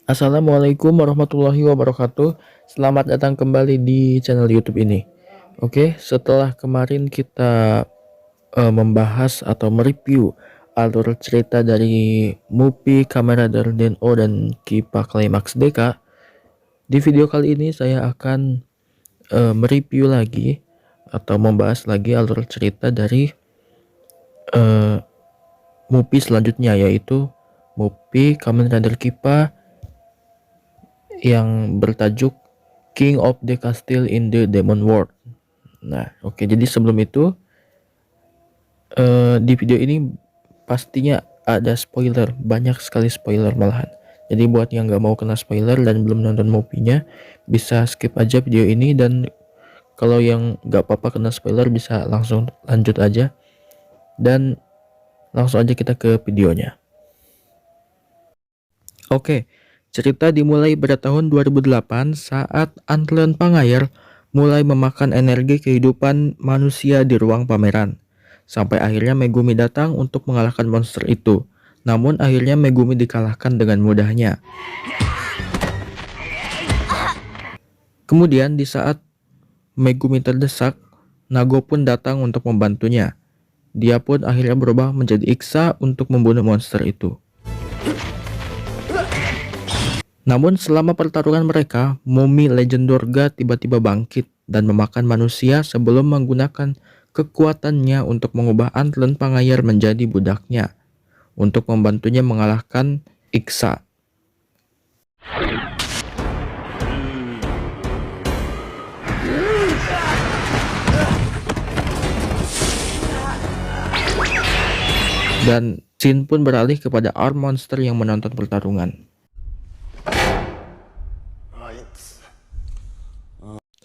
Assalamualaikum warahmatullahi wabarakatuh. Selamat datang kembali di channel YouTube ini. Oke, setelah kemarin kita membahas atau mereview alur cerita dari Mupi, Kamen Rider Den-O dan Kipa Climax DK, di video kali ini saya akan mereview lagi atau membahas lagi alur cerita dari Mupi selanjutnya, yaitu Mupi Kamen Rider Kipa yang bertajuk King of the Castle in the Demon World. Nah, oke, jadi sebelum itu di video ini pastinya ada spoiler, banyak sekali spoiler malahan. Jadi buat yang nggak mau kena spoiler dan belum nonton movie-nya, bisa skip aja video ini, dan kalau yang nggak apa-apa kena spoiler bisa langsung lanjut aja, dan langsung aja kita ke videonya. Oke, cerita dimulai pada tahun 2008 saat Antleon Pangayer mulai memakan energi kehidupan manusia di ruang pameran. Sampai akhirnya Megumi datang untuk mengalahkan monster itu. Namun akhirnya Megumi dikalahkan dengan mudahnya. Kemudian di saat Megumi terdesak, Nago pun datang untuk membantunya. Dia pun akhirnya berubah menjadi Iksa untuk membunuh monster itu. Namun selama pertarungan mereka, Mumi Legend Dorga tiba-tiba bangkit dan memakan manusia sebelum menggunakan kekuatannya untuk mengubah Antleon Pangayer menjadi budaknya untuk membantunya mengalahkan Iksa. Dan scene pun beralih kepada arm monster yang menonton pertarungan.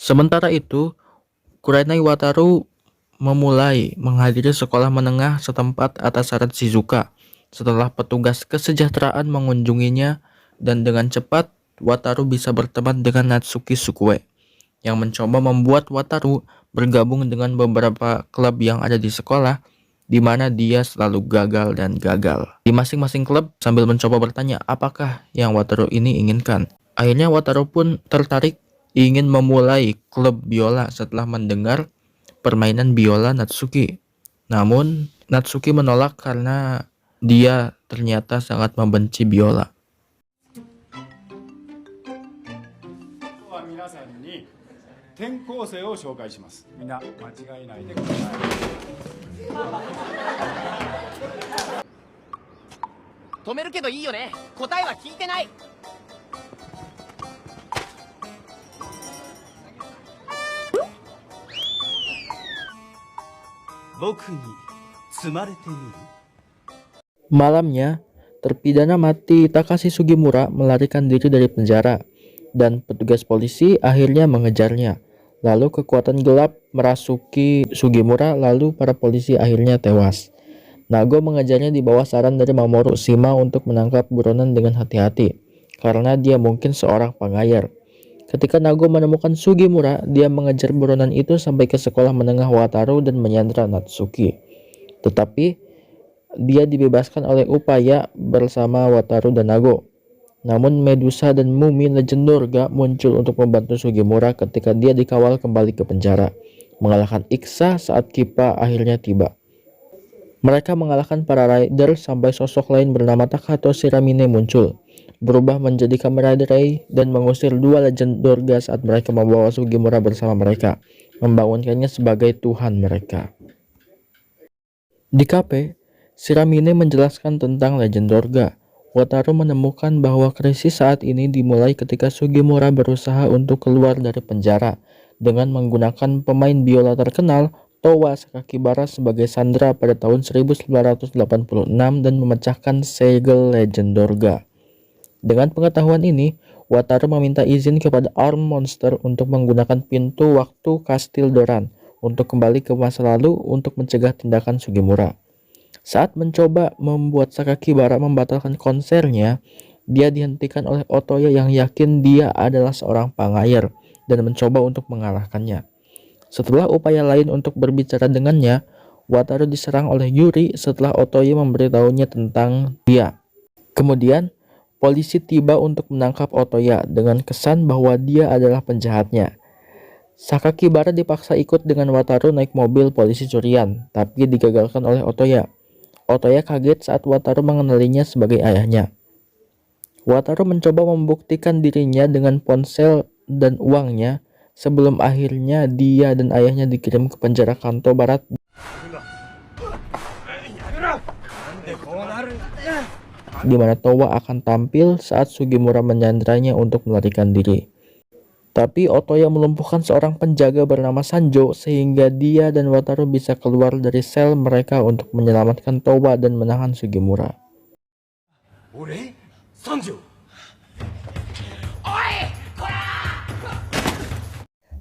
Sementara itu, Kurenai Wataru memulai menghadiri sekolah menengah setempat atas saran Shizuka setelah petugas kesejahteraan mengunjunginya, dan dengan cepat Wataru bisa berteman dengan Natsuki Sukue yang mencoba membuat Wataru bergabung dengan beberapa klub yang ada di sekolah, di mana dia selalu gagal dan gagal di masing-masing klub sambil mencoba bertanya apakah yang Wataru ini inginkan. Akhirnya Wataru pun tertarik ingin memulai klub biola setelah mendengar permainan biola Natsuki. Namun Natsuki menolak karena dia ternyata sangat membenci biola. Malamnya, terpidana mati Takashi Sugimura melarikan diri dari penjara, dan petugas polisi akhirnya mengejarnya. Lalu kekuatan gelap merasuki Sugimura, lalu para polisi akhirnya tewas. Nago mengejarnya di bawah saran dari Mamoru Shima untuk menangkap buronan dengan hati-hati, karena dia mungkin seorang pengayer. Ketika Nago menemukan Sugimura, dia mengejar buronan itu sampai ke sekolah menengah Wataru dan menyandra Natsuki. Tetapi dia dibebaskan oleh Upaya bersama Wataru dan Nago. Namun Medusa dan Mumi Legend Dorga muncul untuk membantu Sugimura ketika dia dikawal kembali ke penjara, mengalahkan Iksa saat Kipa akhirnya tiba. Mereka mengalahkan para rider sampai sosok lain bernama Takato Shiramine muncul, berubah menjadi Kamen Rider Ray dan mengusir dua Legend Dorga saat mereka membawa Sugimura bersama mereka, membangunkannya sebagai Tuhan mereka. Di kafe, Shiramine menjelaskan tentang Legend Dorga. Wataru menemukan bahwa krisis saat ini dimulai ketika Sugimura berusaha untuk keluar dari penjara dengan menggunakan pemain biola terkenal Towa Sakakibara sebagai sandera pada tahun 1986 dan memecahkan segel Legend Dorga. Dengan pengetahuan ini, Wataru meminta izin kepada Arm Monster untuk menggunakan pintu waktu Kastil Doran untuk kembali ke masa lalu untuk mencegah tindakan Sugimura. Saat mencoba membuat Sakakibara membatalkan konsernya, dia dihentikan oleh Otoya yang yakin dia adalah seorang pengayer dan mencoba untuk mengalahkannya. Setelah upaya lain untuk berbicara dengannya, Wataru diserang oleh Yuri setelah Otoya memberitahunya tentang dia. Kemudian, polisi tiba untuk menangkap Otoya dengan kesan bahwa dia adalah penjahatnya. Sakakibara dipaksa ikut dengan Wataru naik mobil polisi curian, tapi digagalkan oleh Otoya. Otoya kaget saat Wataru mengenalinya sebagai ayahnya. Wataru mencoba membuktikan dirinya dengan ponsel dan uangnya sebelum akhirnya dia dan ayahnya dikirim ke penjara Kanto Barat, di mana Towa akan tampil saat Sugimura menyandranya untuk melarikan diri. Tapi Otoya melumpuhkan seorang penjaga bernama Sanjo sehingga dia dan Wataru bisa keluar dari sel mereka untuk menyelamatkan Towa dan menahan Sugimura.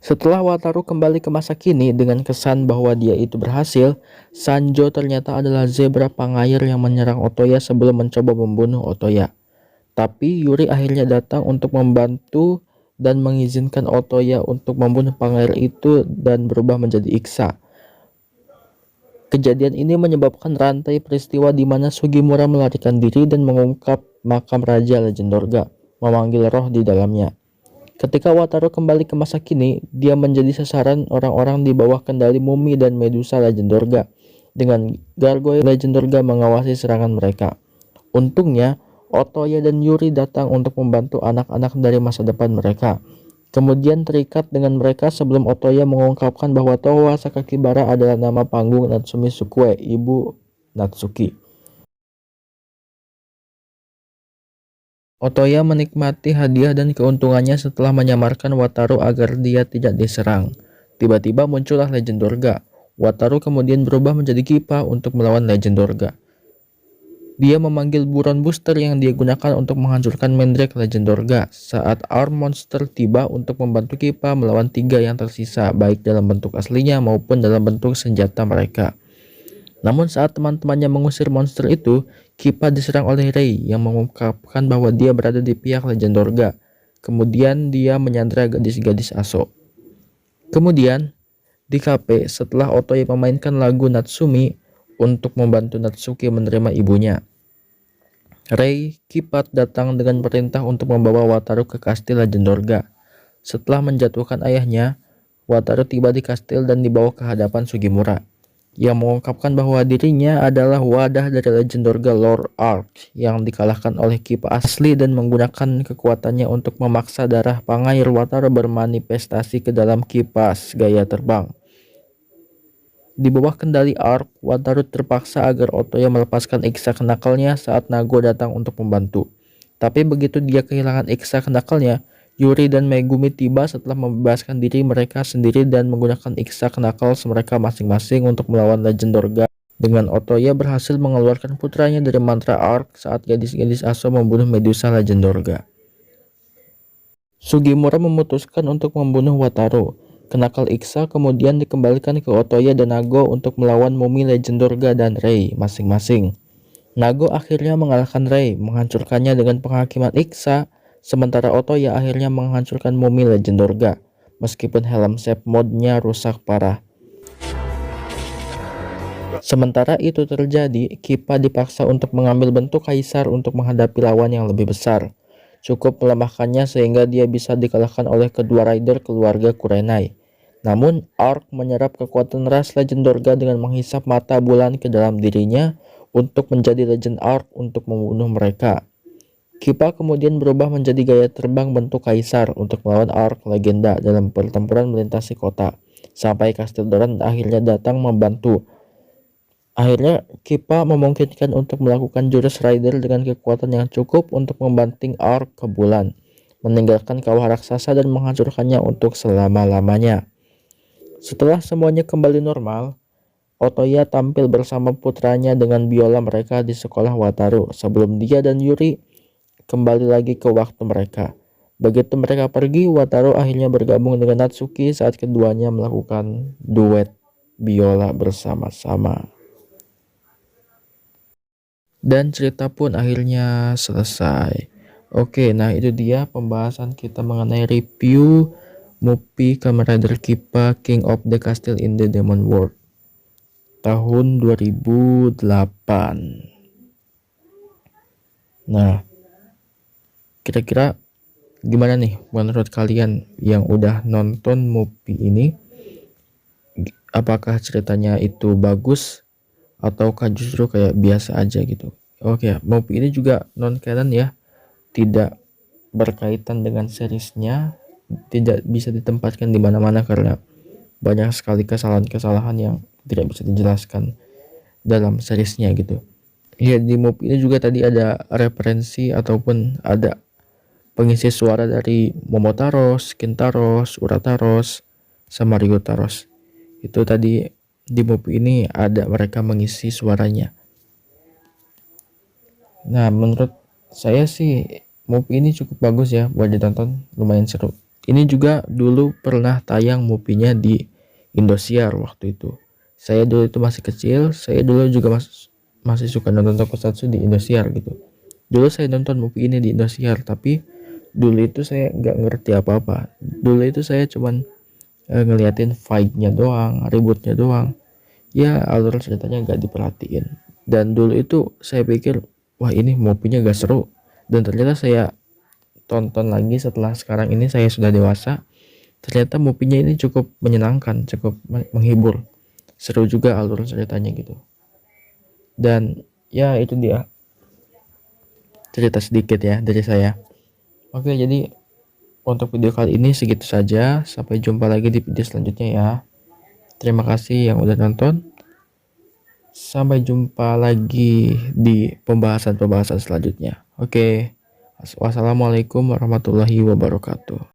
Setelah Wataru kembali ke masa kini dengan kesan bahwa dia itu berhasil, Sanjo ternyata adalah zebra pengair yang menyerang Otoya sebelum mencoba membunuh Otoya. Tapi Yuri akhirnya datang untuk membantu dan mengizinkan Otoya untuk membunuh pengair itu dan berubah menjadi Iksa. Kejadian ini menyebabkan rantai peristiwa di mana Sugimura melarikan diri dan mengungkap makam Raja Legendorga, memanggil roh di dalamnya. Ketika Wataru kembali ke masa kini, dia menjadi sasaran orang-orang di bawah kendali Mumi dan Medusa Legendorga, dengan Gargoyle Legendorga mengawasi serangan mereka. Untungnya, Otoya dan Yuri datang untuk membantu anak-anak dari masa depan mereka. Kemudian terikat dengan mereka sebelum Otoya mengungkapkan bahwa Towa Sakakibara adalah nama panggung Natsumi Sukue, ibu Natsuki. Otoya menikmati hadiah dan keuntungannya setelah menyamarkan Wataru agar dia tidak diserang. Tiba-tiba muncullah Legendorga. Wataru kemudian berubah menjadi Kippa untuk melawan Legendorga. Dia memanggil buron booster yang dia gunakan untuk menghancurkan Mandrake Legendorga saat Arm Monster tiba untuk membantu Kippa melawan 3 yang tersisa, baik dalam bentuk aslinya maupun dalam bentuk senjata mereka. Namun saat teman-temannya mengusir monster itu, Kippa diserang oleh Rei yang mengungkapkan bahwa dia berada di pihak Legendorga. Kemudian dia menyandra gadis-gadis Aso. Kemudian, di kafe setelah Otoya memainkan lagu Natsumi untuk membantu Natsuki menerima ibunya, Rei, Kippa datang dengan perintah untuk membawa Wataru ke kastil Legendorga. Setelah menjatuhkan ayahnya, Wataru tiba di kastil dan dibawa ke hadapan Sugimura, yang mengungkapkan bahwa dirinya adalah wadah dari Legendorga Lord Ark yang dikalahkan oleh Kippa asli dan menggunakan kekuatannya untuk memaksa darah pengair Wataru bermanifestasi ke dalam kipas gaya terbang. Di bawah kendali Ark, Wataru terpaksa agar Otoya melepaskan Iksa kenakalnya saat Nago datang untuk membantu. Tapi begitu dia kehilangan Iksa kenakalnya, Yuri dan Megumi tiba setelah membebaskan diri mereka sendiri dan menggunakan Iksa Knuckles mereka masing-masing untuk melawan Legendorga, dengan Otoya berhasil mengeluarkan putranya dari mantra Ark saat gadis-gadis Aso membunuh Medusa Legendorga. Sugimura memutuskan untuk membunuh Wataru. Knuckle Iksa kemudian dikembalikan ke Otoya dan Nago untuk melawan Mumi Legendorga dan Rei masing-masing. Nago akhirnya mengalahkan Rei, menghancurkannya dengan penghakiman Iksa. Sementara Otoya akhirnya menghancurkan Mumi Legendorga, meskipun helm shape mode-nya rusak parah. Sementara itu terjadi, Kippa dipaksa untuk mengambil bentuk kaisar untuk menghadapi lawan yang lebih besar. Cukup melemahkannya sehingga dia bisa dikalahkan oleh kedua rider keluarga Kurenai. Namun, Ark menyerap kekuatan ras Legendorga dengan menghisap mata bulan ke dalam dirinya untuk menjadi Legend Ark untuk membunuh mereka. Kippa kemudian berubah menjadi gaya terbang bentuk kaisar untuk melawan Ark Legenda dalam pertempuran melintasi kota, sampai Kastil Doran akhirnya datang membantu. Akhirnya Kippa memungkinkan untuk melakukan jurus Rider dengan kekuatan yang cukup untuk membanting Ark ke bulan, meninggalkan kawah raksasa dan menghancurkannya untuk selama-lamanya. Setelah semuanya kembali normal, Otoya tampil bersama putranya dengan biola mereka di sekolah Wataru sebelum dia dan Yuri kembali lagi ke waktu mereka. Begitu mereka pergi, Wataru akhirnya bergabung dengan Natsuki saat keduanya melakukan duet biola bersama-sama. Dan cerita pun akhirnya selesai. Oke, nah itu dia pembahasan kita mengenai review movie Kamen Rider Kippa King of the Castle in the Demon World tahun 2008. Nah, Kira-kira gimana nih menurut kalian yang udah nonton movie ini? Apakah ceritanya itu bagus ataukah justru kayak biasa aja gitu? Oke, movie ini juga non canon ya, tidak berkaitan dengan seriesnya, tidak bisa ditempatkan di mana-mana karena banyak sekali kesalahan-kesalahan yang tidak bisa dijelaskan dalam seriesnya gitu. Ya, di movie ini juga tadi ada referensi ataupun ada pengisi suara dari Momotaros, Kintaros, Urataros, sama Ryutaros. Itu tadi di movie ini ada mereka mengisi suaranya. Nah, menurut saya sih movie ini cukup bagus ya buat ditonton, lumayan seru. Ini juga dulu pernah tayang movie-nya di Indosiar waktu itu. Saya dulu itu masih kecil, saya dulu juga masih suka nonton tokusatsu di Indosiar gitu. Dulu saya nonton movie ini di Indosiar, tapi dulu itu saya nggak ngerti apa-apa. Dulu itu saya cuman ngeliatin fight-nya doang, ributnya doang. Ya alur ceritanya nggak diperhatiin. Dan dulu itu saya pikir, wah ini movie-nya gak seru. Dan ternyata saya tonton lagi setelah sekarang ini saya sudah dewasa. Ternyata movie-nya ini cukup menyenangkan, cukup menghibur. Seru juga alur ceritanya gitu. Dan ya itu dia cerita sedikit ya dari saya. Oke, jadi untuk video kali ini segitu saja. Sampai jumpa lagi di video selanjutnya ya. Terima kasih yang udah nonton. Sampai jumpa lagi di pembahasan-pembahasan selanjutnya. Oke. Wassalamualaikum warahmatullahi wabarakatuh.